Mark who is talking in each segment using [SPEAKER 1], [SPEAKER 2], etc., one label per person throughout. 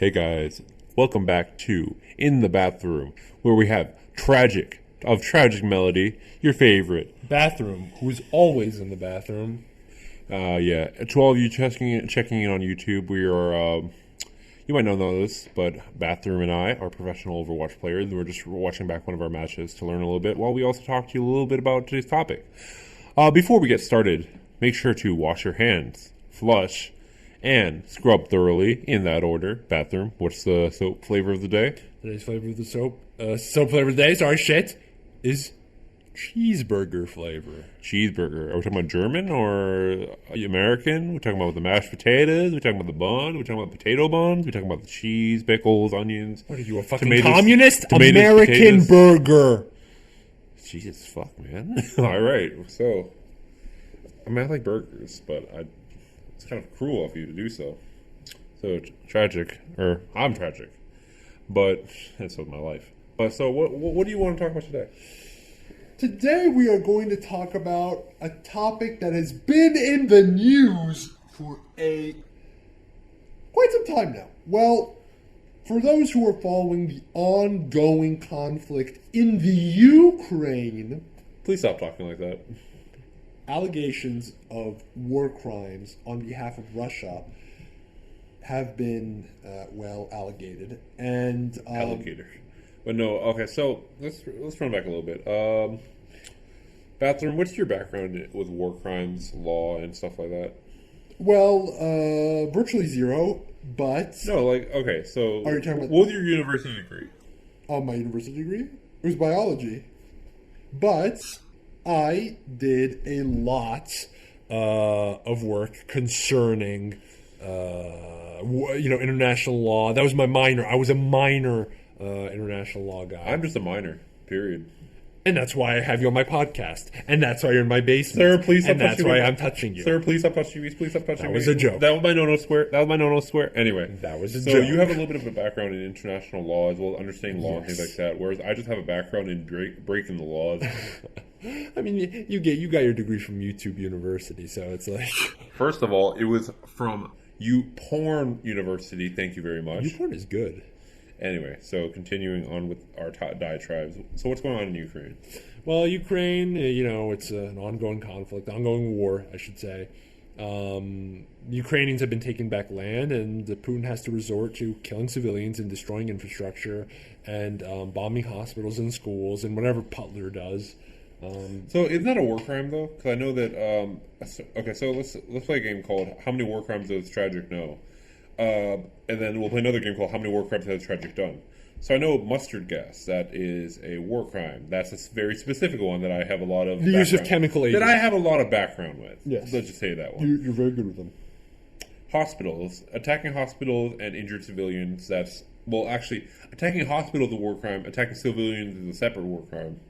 [SPEAKER 1] Hey guys, welcome back to In the Bathroom, where we have Tragic Melody, your favorite.
[SPEAKER 2] Bathroom, who's always in the bathroom.
[SPEAKER 1] Yeah, to all of you checking in on YouTube, we are, you might not know this, but Bathroom and I are professional Overwatch players, and we're just watching back one of our matches to learn a little bit, while we also talk to you a little bit about today's topic. Before we get started, make sure to wash your hands, flush, and scrub thoroughly in that order. Bathroom, what's the soap flavor of the day?
[SPEAKER 2] Today's flavor of the soap flavor of the day, is cheeseburger flavor.
[SPEAKER 1] Cheeseburger. Are we talking about German or American? We're talking about the mashed potatoes. We're talking about the bun. We're talking about potato buns. We're talking about the cheese, pickles, onions.
[SPEAKER 2] What are you, a fucking communist? American
[SPEAKER 1] potatoes.
[SPEAKER 2] burger.
[SPEAKER 1] Jesus, fuck, man. All right, so I mean, I like burgers, but it's kind of cruel of you to do so. So tragic, or I'm tragic, but and so is my life. But so, what do you want to talk about today?
[SPEAKER 3] Today we are going to talk about a topic that has been in the news for quite some time now. Well, for those who are following the ongoing conflict in the Ukraine,
[SPEAKER 1] Please stop talking like that.
[SPEAKER 3] allegations of war crimes on behalf of Russia have been allocated, and
[SPEAKER 1] Alligator. But no, okay. So let's run back a little bit. Bathroom. What's your background with war crimes, law, and stuff like that?
[SPEAKER 3] virtually zero. But
[SPEAKER 1] No, like okay. So
[SPEAKER 3] Are you talking about-
[SPEAKER 1] what was your university degree?
[SPEAKER 3] on my university degree, it was biology, but I did a lot
[SPEAKER 2] Of work concerning, international law. That was my minor. I was a minor international law guy.
[SPEAKER 1] I'm just a minor. Period.
[SPEAKER 2] And that's why I have you on my podcast. And that's why you're in my basement.
[SPEAKER 1] Sir, please stop
[SPEAKER 2] And that's
[SPEAKER 1] touching
[SPEAKER 2] why
[SPEAKER 1] me.
[SPEAKER 2] I'm touching you.
[SPEAKER 1] Sir, please stop touching me. Please stop touching me.
[SPEAKER 2] That was a joke.
[SPEAKER 1] That was my no-no swear. Anyway.
[SPEAKER 2] That was a
[SPEAKER 1] so
[SPEAKER 2] joke.
[SPEAKER 1] you have a little bit of a background in international law as well, understanding law and things like that, whereas I just have a background in breaking the laws.
[SPEAKER 2] I mean, you got your degree from YouTube University, so it's like...
[SPEAKER 1] First of all, it was from YouPorn University. Thank you very much.
[SPEAKER 2] YouPorn is good.
[SPEAKER 1] Anyway, so continuing on with our diatribes. So what's going on in Ukraine?
[SPEAKER 2] Well, Ukraine, it's an ongoing conflict, ongoing war, I should say. Ukrainians have been taking back land, and Putin has to resort to killing civilians and destroying infrastructure and bombing hospitals and schools and whatever Putler does.
[SPEAKER 1] So isn't that a war crime though? Because I know that. Okay, so let's play a game called "How Many War Crimes Does Tragic Know?" And then we'll play another game called "How Many War Crimes Has Tragic Done?" So I know mustard gas, that is a war crime. That's a very specific one that I have a lot of
[SPEAKER 2] The use of chemical agents.
[SPEAKER 1] that I have a lot of background with.
[SPEAKER 3] Yes.
[SPEAKER 1] Let's just say that one.
[SPEAKER 3] you're very good with them.
[SPEAKER 1] Hospitals. Attacking hospitals and injured civilians, that's... Well, actually, attacking hospitals is a war crime. Attacking civilians is a separate war crime.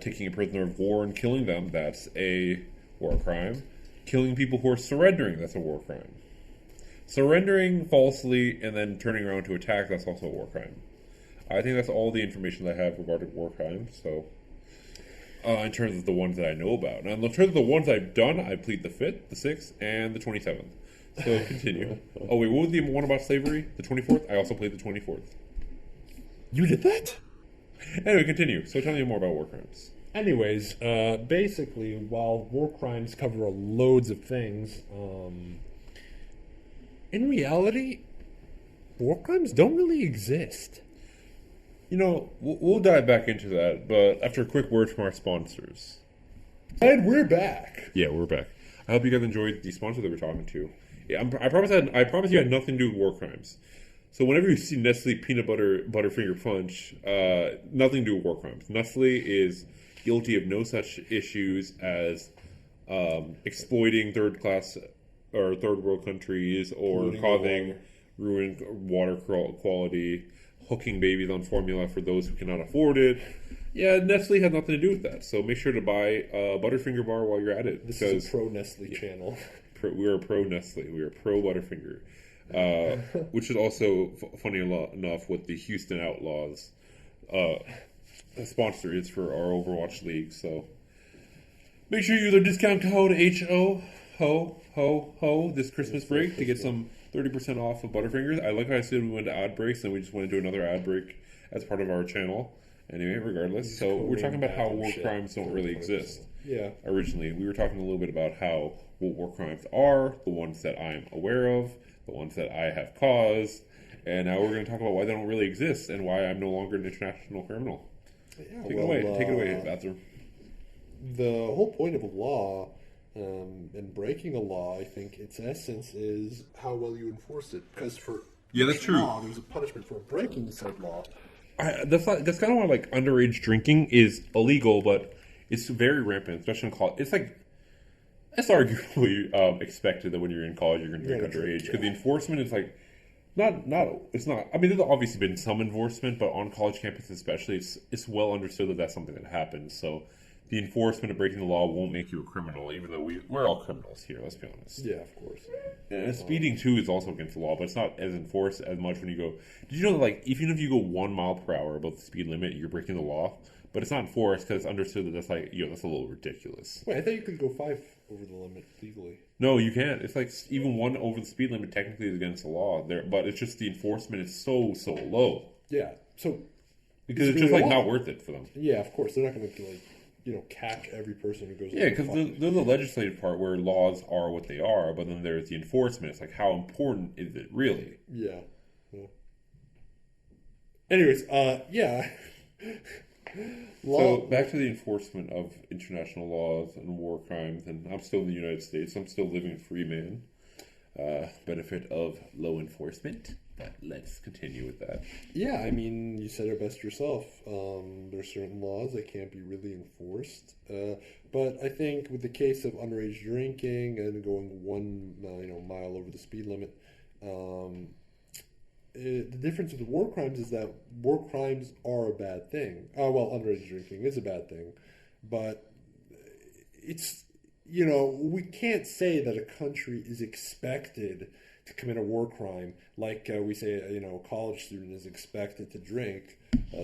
[SPEAKER 1] Taking a prisoner of war and killing them, that's a war crime. Killing people who are surrendering, that's a war crime. Surrendering falsely and then turning around to attack, that's also a war crime. I think that's all the information I have regarding war crimes, so... in terms of the ones that I know about. Now, in terms of the ones I've done, I plead the 5th, the 6th, and the 27th. So, continue. Oh, wait, what was the one about slavery? The 24th? I also played the 24th.
[SPEAKER 2] You did that?
[SPEAKER 1] Anyway, continue. So, tell me more about war crimes.
[SPEAKER 2] Anyways, basically, while war crimes cover loads of things, in reality, war crimes don't really exist.
[SPEAKER 1] You know, we'll dive back into that, but after a quick word from our sponsors.
[SPEAKER 3] And we're back.
[SPEAKER 1] Yeah, we're back. I hope you guys enjoyed the sponsor that we're talking to. Yeah, I promise you had nothing to do with war crimes. So whenever you see Nestle Peanut Butter Butterfinger Punch, nothing to do with war crimes. Nestle is guilty of no such issues as exploiting third-class or third-world countries or causing ruined water quality, hooking babies on formula for those who cannot afford it. Yeah, Nestle has nothing to do with that. So make sure to buy a Butterfinger bar while you're at it.
[SPEAKER 2] This is a pro Nestle channel.
[SPEAKER 1] We are pro Nestle. We are pro Butterfinger. Which is also funny enough with the Houston Outlaws sponsor is for our Overwatch League. So make sure you use our discount code HO ho, ho, ho this Christmas break to get some 30% off of Butterfingers. I like how I said we went to ad breaks and we just went into another ad break as part of our channel. Anyway, regardless. So we're talking about how war crimes don't really exist.
[SPEAKER 2] Yeah.
[SPEAKER 1] Originally, we were talking a little bit about how what war crimes are, the ones that I'm aware of, the ones that I have caused, and now we're going to talk about why they don't really exist and why I'm no longer an international criminal.
[SPEAKER 2] Yeah,
[SPEAKER 1] Take it away, Bathroom.
[SPEAKER 3] The whole point of a law and breaking a law, I think, its essence is how well you enforce it. Because for
[SPEAKER 1] that's true.
[SPEAKER 3] law, there's a punishment for breaking said law.
[SPEAKER 1] That's kind of why like underage drinking is illegal, but it's very rampant, especially in college. It's arguably expected that when you're in college you're going to drink underage because the enforcement is like it's not. I mean, there's obviously been some enforcement, but on college campuses especially, it's well understood that that's something that happens. So the enforcement of breaking the law won't make you a criminal, even though we're all criminals here. Let's be honest.
[SPEAKER 3] Yeah, of course.
[SPEAKER 1] And speeding too is also against the law, but it's not as enforced as much when you go. Did you know that like even if you go 1 mile per hour above the speed limit, you're breaking the law? But it's not enforced because it's understood that that's like that's a little ridiculous.
[SPEAKER 3] Wait, I thought you could go 5 over the limit legally.
[SPEAKER 1] No, you can't. It's like even 1 over the speed limit technically is against the law there, but it's just the enforcement is so low.
[SPEAKER 3] Yeah, so
[SPEAKER 1] because it's just like not worth it for them.
[SPEAKER 3] Yeah, of course they're not going to catch every person who goes.
[SPEAKER 1] Yeah, because there's the legislative part where laws are what they are, but then there's the enforcement. It's like how important is it really?
[SPEAKER 3] Yeah. Anyways, yeah.
[SPEAKER 1] So back to the enforcement of international laws and war crimes, and I'm still in the United States. I'm still living a free man. Benefit of low enforcement. But let's continue with that.
[SPEAKER 3] Yeah, I mean, you said it best yourself. There's certain laws that can't be really enforced. But I think with the case of underage drinking and going 1 mile over the speed limit, the difference with the war crimes is that war crimes are a bad thing. Underage drinking is a bad thing, but it's we can't say that a country is expected to commit a war crime like we say a college student is expected to drink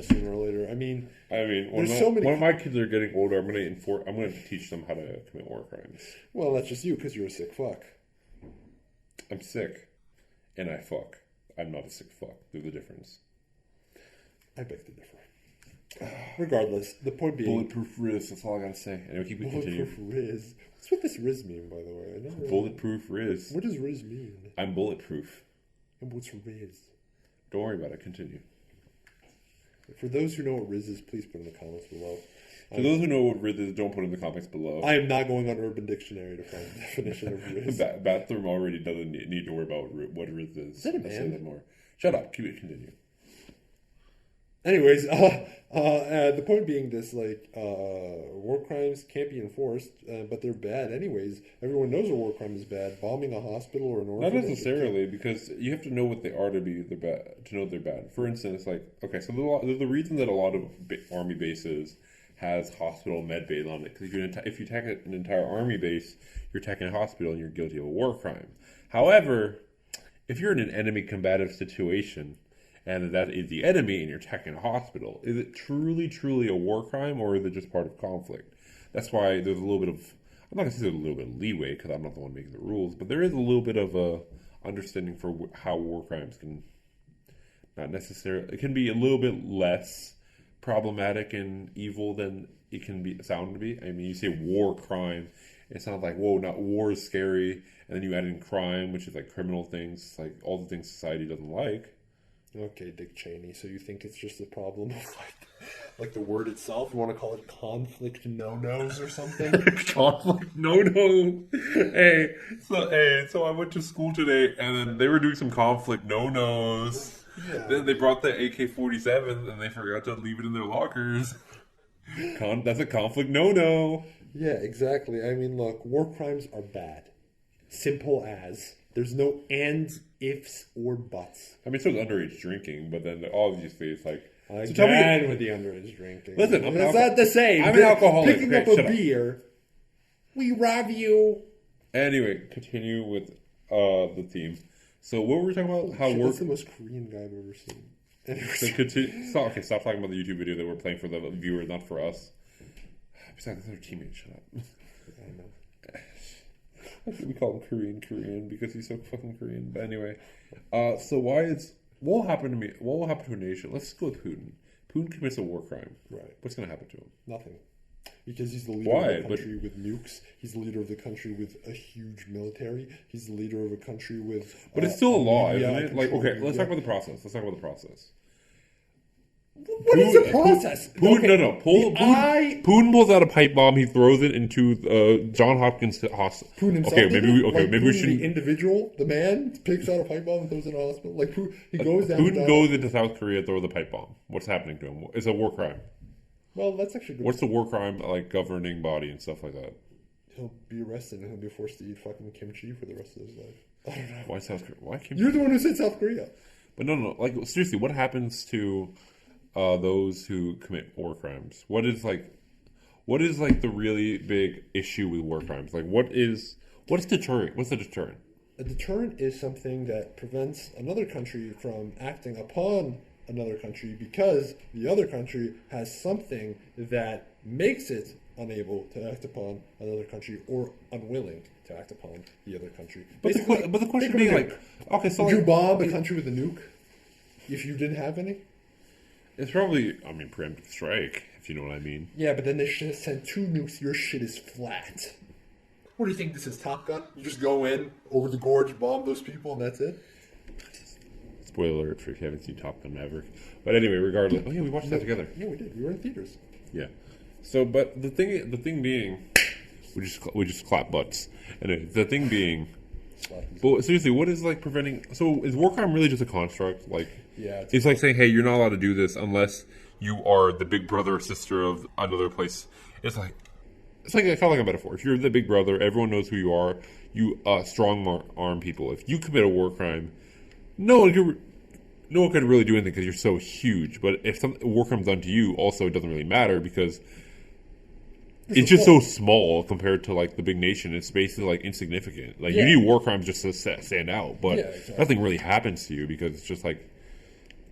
[SPEAKER 3] sooner or later. I mean,
[SPEAKER 1] when my kids are getting older, I'm going to teach them how to commit war crimes.
[SPEAKER 3] Well, that's just you because you're a sick fuck.
[SPEAKER 1] I'm sick, and I fuck. I'm not a sick fuck. There's a difference.
[SPEAKER 3] I beg to differ. Regardless, the point being...
[SPEAKER 1] Bulletproof Riz, that's all I gotta say. Anyway, keep it continuing.
[SPEAKER 3] Bulletproof Riz. What's with this Riz mean, by the way?
[SPEAKER 1] Bulletproof Riz.
[SPEAKER 3] What does Riz mean?
[SPEAKER 1] I'm bulletproof.
[SPEAKER 3] And what's Riz?
[SPEAKER 1] Don't worry about it. Continue.
[SPEAKER 3] For those who know what Riz is, please put in the comments below.
[SPEAKER 1] For those who know what Riz is, don't put in the comments below.
[SPEAKER 3] I am not going on Urban Dictionary to find the definition of Riz.
[SPEAKER 1] Bathroom already doesn't need to worry about what Riz is.
[SPEAKER 3] Is that a man?
[SPEAKER 1] Say that more. Shut up. Keep it continue.
[SPEAKER 3] Anyways, the point being this, war crimes can't be enforced, but they're bad anyways. Everyone knows a war crime is bad. Bombing a hospital or an orphanage.
[SPEAKER 1] Not necessarily, because you have to know what they are to know they're bad. For instance, so there's the reason that a lot of army bases has hospital med bay on it, because if you attack an entire army base, you're attacking a hospital and you're guilty of a war crime. However, if you're in an enemy combative situation, and that is the enemy, and you're attacking a hospital, is it truly a war crime, or is it just part of conflict? That's why there's a little bit of, I'm not going to say there's a little bit of leeway, because I'm not the one making the rules, but there is a little bit of a understanding for how war crimes can, not necessarily, it can be a little bit less problematic and evil than it can be sound to be. I mean, you say war crime, it sounds like, whoa, not war is scary, and then you add in crime, which is like criminal things, like all the things society doesn't like.
[SPEAKER 3] Okay, Dick Cheney. So you think it's just a problem of like the word itself? You want to call it conflict no-nos or something?
[SPEAKER 1] Conflict no-no. Hey, so I went to school today, and then they were doing some conflict no-nos. Yeah. Then they brought the AK-47, and they forgot to leave it in their lockers. That's a conflict no-no.
[SPEAKER 3] Yeah, exactly. I mean, look, war crimes are bad. Simple as. There's no ands, ifs, or buts.
[SPEAKER 1] I mean, so it's underage drinking, but then obviously it's like...
[SPEAKER 3] So tell me with the underage drinking.
[SPEAKER 1] Listen,
[SPEAKER 3] it's not the same.
[SPEAKER 1] I'm an alcoholic.
[SPEAKER 3] Picking up a beer, we rob you.
[SPEAKER 1] Anyway, continue with the theme. So what were we talking about?
[SPEAKER 3] That's the most Korean guy I've ever seen.
[SPEAKER 1] So stop talking about the YouTube video that we're playing for the viewers, not for us. Besides, they're teammates. Shut up.
[SPEAKER 3] I know.
[SPEAKER 1] We call him Korean because he's so fucking Korean. But anyway, so what will happen to me? What will happen to a nation? Let's go with Putin. Putin commits a war crime.
[SPEAKER 3] Right.
[SPEAKER 1] What's going to happen to him?
[SPEAKER 3] Nothing. Because he's the leader
[SPEAKER 1] Why?
[SPEAKER 3] of a country with nukes. He's the leader of the country with a huge military. He's the leader of a country with.
[SPEAKER 1] But it's still a law,
[SPEAKER 3] media,
[SPEAKER 1] isn't it? Like,
[SPEAKER 3] control
[SPEAKER 1] okay, let's
[SPEAKER 3] media.
[SPEAKER 1] talk about the process.
[SPEAKER 3] What is the process?
[SPEAKER 1] Putin Putin pulls out a pipe bomb. He throws it into John Hopkins hospital.
[SPEAKER 3] Putin himself.
[SPEAKER 1] Okay, maybe we
[SPEAKER 3] Putin,
[SPEAKER 1] should.
[SPEAKER 3] The individual, the man, picks out a pipe bomb and throws it in a hospital. Like he goes down.
[SPEAKER 1] Putin goes into South Korea, throws the pipe bomb. What's happening to him? It's a war crime.
[SPEAKER 3] Well, that's actually good.
[SPEAKER 1] What's the war crime like governing body and stuff like that?
[SPEAKER 3] He'll be arrested and he'll be forced to eat fucking kimchi for the rest of his life. I don't know.
[SPEAKER 1] Why South Korea? Why can't
[SPEAKER 3] You're the one who said South Korea.
[SPEAKER 1] But no. Like seriously, what happens to those who commit war crimes? What is the really big issue with war crimes? Like, what's deterrent? What's the deterrent?
[SPEAKER 3] A deterrent is something that prevents another country from acting upon another country because the other country has something that makes it unable to act upon another country or unwilling to act upon the other country.
[SPEAKER 1] But the question being like, okay, so
[SPEAKER 3] would you bomb a country with a nuke if you didn't have any?
[SPEAKER 1] it's probably, preemptive strike, if you know what I mean.
[SPEAKER 3] Yeah, but then they should have sent 2 nukes. Your shit is flat. What do you think this is, Top Gun? You just go in, over the gorge, bomb those people, and that's it?
[SPEAKER 1] Spoiler alert for if you haven't seen Top Gun Maverick. But anyway, regardless. Oh yeah, we watched that together.
[SPEAKER 3] Yeah, we did. We were in theaters.
[SPEAKER 1] Yeah. So, but the thing being, we just clap butts. Anyway, the thing being, but seriously, what is like preventing? So, is war crime really just a construct? Like,
[SPEAKER 3] Yeah,
[SPEAKER 1] it's like saying, hey, you're not allowed to do this unless you are the big brother or sister of another place. It's like I felt like a metaphor. If you're the big brother, everyone knows who you are. You strong arm people. If you commit a war crime, no one could really do anything because you're so huge. But if some war crime's done to you, also it doesn't really matter because it's just so small compared to like the big nation. It's basically like insignificant. Like you need war crimes just to stand out, but nothing really happens to you because it's just like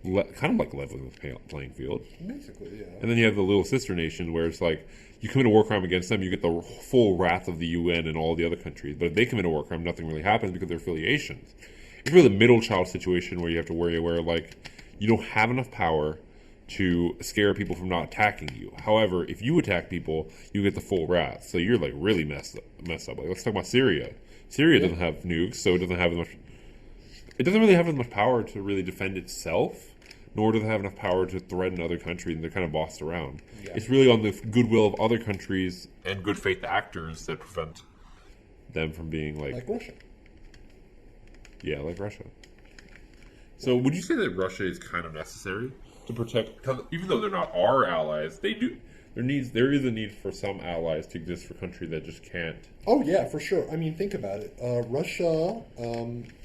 [SPEAKER 1] kind of like leveling the playing field.
[SPEAKER 3] Basically, yeah.
[SPEAKER 1] And then you have the little sister nation where it's like you commit a war crime against them, you get the full wrath of the UN and all the other countries. But if they commit a war crime, nothing really happens because of their affiliations. It's really a middle child situation where you have to worry where like you don't have enough power to scare people from not attacking you. However, if you attack people, you get the full wrath. So you're like really messed up. Like let's talk about Syria. Syria doesn't have nukes, so it doesn't really have as much power to really defend itself, nor does it have enough power to threaten other countries, and they're kind of bossed around. Yeah. It's really on the goodwill of other countries and good faith actors that prevent them from being like
[SPEAKER 3] Russia. Yeah,
[SPEAKER 1] like Russia. So would you say that Russia is kind of necessary to protect, because even though they're not our allies, they do. There is a need for some allies to exist for countries that just can't.
[SPEAKER 3] Oh yeah, for sure. I mean, think about it. Russia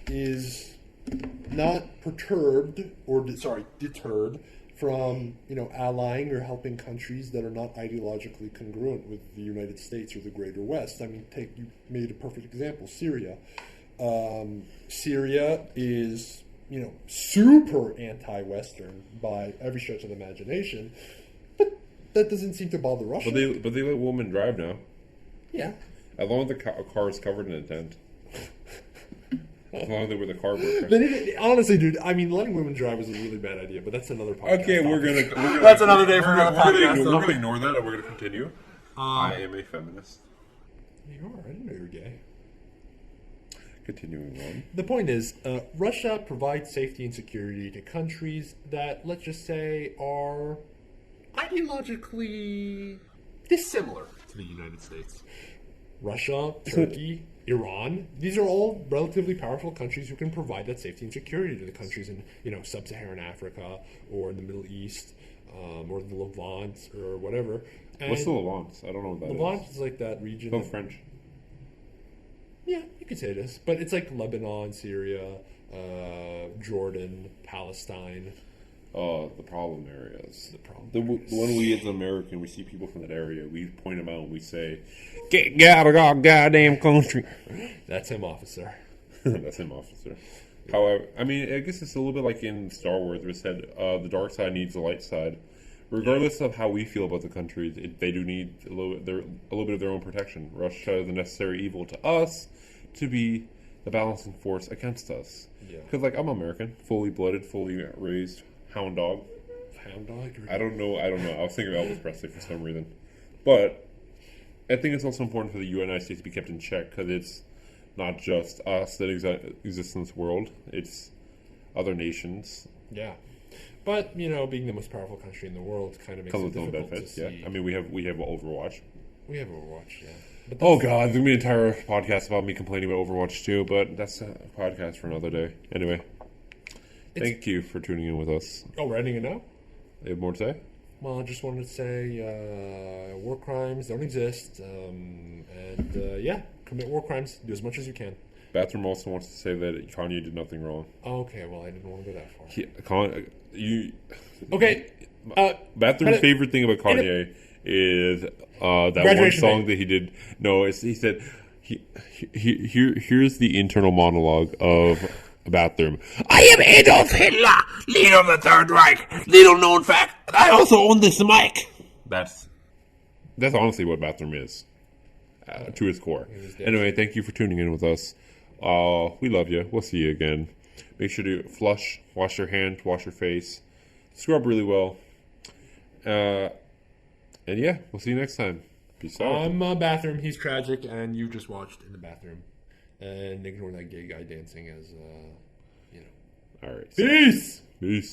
[SPEAKER 3] is not perturbed or deterred from allying or helping countries that are not ideologically congruent with the United States or the Greater West. I mean, you made a perfect example, Syria. Syria is super anti-Western by every stretch of the imagination, but that doesn't seem to bother Russia.
[SPEAKER 1] But they let women drive now.
[SPEAKER 3] Yeah.
[SPEAKER 1] As long as the car is covered in a tent. As long as they were the car worker.
[SPEAKER 3] Honestly, dude, I mean, letting women drive is a really bad idea, but that's another podcast.
[SPEAKER 1] Okay, we're gonna
[SPEAKER 4] That's another day for another podcast.
[SPEAKER 1] We're gonna ignore that, and we're gonna continue. I am a feminist.
[SPEAKER 3] You are. I didn't know you were gay.
[SPEAKER 1] Continuing on.
[SPEAKER 3] The point is, Russia provides safety and security to countries that, let's just say, are ideologically dissimilar to the United States. Russia, Turkey, Iran, these are all relatively powerful countries who can provide that safety and security to the countries in, sub-Saharan Africa or in the Middle East or the Levant or whatever. And
[SPEAKER 1] what's the Levant? I don't know what that
[SPEAKER 3] Levant is like that region.
[SPEAKER 1] Oh, French.
[SPEAKER 3] Yeah, you could say this, but it's like Lebanon, Syria, Jordan, Palestine.
[SPEAKER 1] The problem areas. When we as an American, we see people from that area, we point them out and we say, "Get out of our goddamn country."
[SPEAKER 3] That's him, officer.
[SPEAKER 1] That's him, officer. However, I mean, I guess it's a little bit like in Star Wars, where it said the dark side needs the light side. Regardless of how we feel about the countries, they do need a little bit of their own protection. Russia is a necessary evil to us to be the balancing force against us.
[SPEAKER 2] Yeah.
[SPEAKER 1] Because, like, I'm American, fully blooded, fully raised hound dog.
[SPEAKER 2] Hound dog?
[SPEAKER 1] I don't know. I was thinking of Elvis Presley for some reason. But I think it's also important for the United States to be kept in check because it's not just us that exists in this world. It's other nations.
[SPEAKER 2] Yeah. But, being the most powerful country in the world kind of makes
[SPEAKER 1] Comes
[SPEAKER 2] it
[SPEAKER 1] with its own
[SPEAKER 2] difficult
[SPEAKER 1] benefits,
[SPEAKER 2] to
[SPEAKER 1] yeah.
[SPEAKER 2] see.
[SPEAKER 1] I mean, we have Overwatch.
[SPEAKER 2] We have Overwatch, yeah. But
[SPEAKER 1] Oh God, there's gonna be an entire podcast about me complaining about Overwatch too, but that's a podcast for another day. Anyway, thank you for tuning in with us.
[SPEAKER 2] Oh, we're ending it now?
[SPEAKER 1] You have more to say?
[SPEAKER 2] Well, I just wanted to say war crimes don't exist. Commit war crimes. Do as much as you can.
[SPEAKER 1] Bathroom also wants to say that Kanye did nothing wrong.
[SPEAKER 2] Okay, well, I didn't want to go that far. Okay.
[SPEAKER 1] Bathroom's favorite thing about Kanye is that one song that he did. No, he said, here's the internal monologue of a Bathroom. I am Adolf Hitler, leader of the Third Reich. Little known fact, I also own this mic. That's honestly what Bathroom is, to its core. Anyway, thank you for tuning in with us. We love you. We'll see you again. Make sure to flush, wash your hands, wash your face, scrub really well. And yeah, we'll see you next time. Peace out.
[SPEAKER 2] I'm Bathroom. He's tragic, and you just watched in the bathroom. And ignore that gay guy dancing as,
[SPEAKER 1] All right.
[SPEAKER 2] Peace!
[SPEAKER 1] Peace.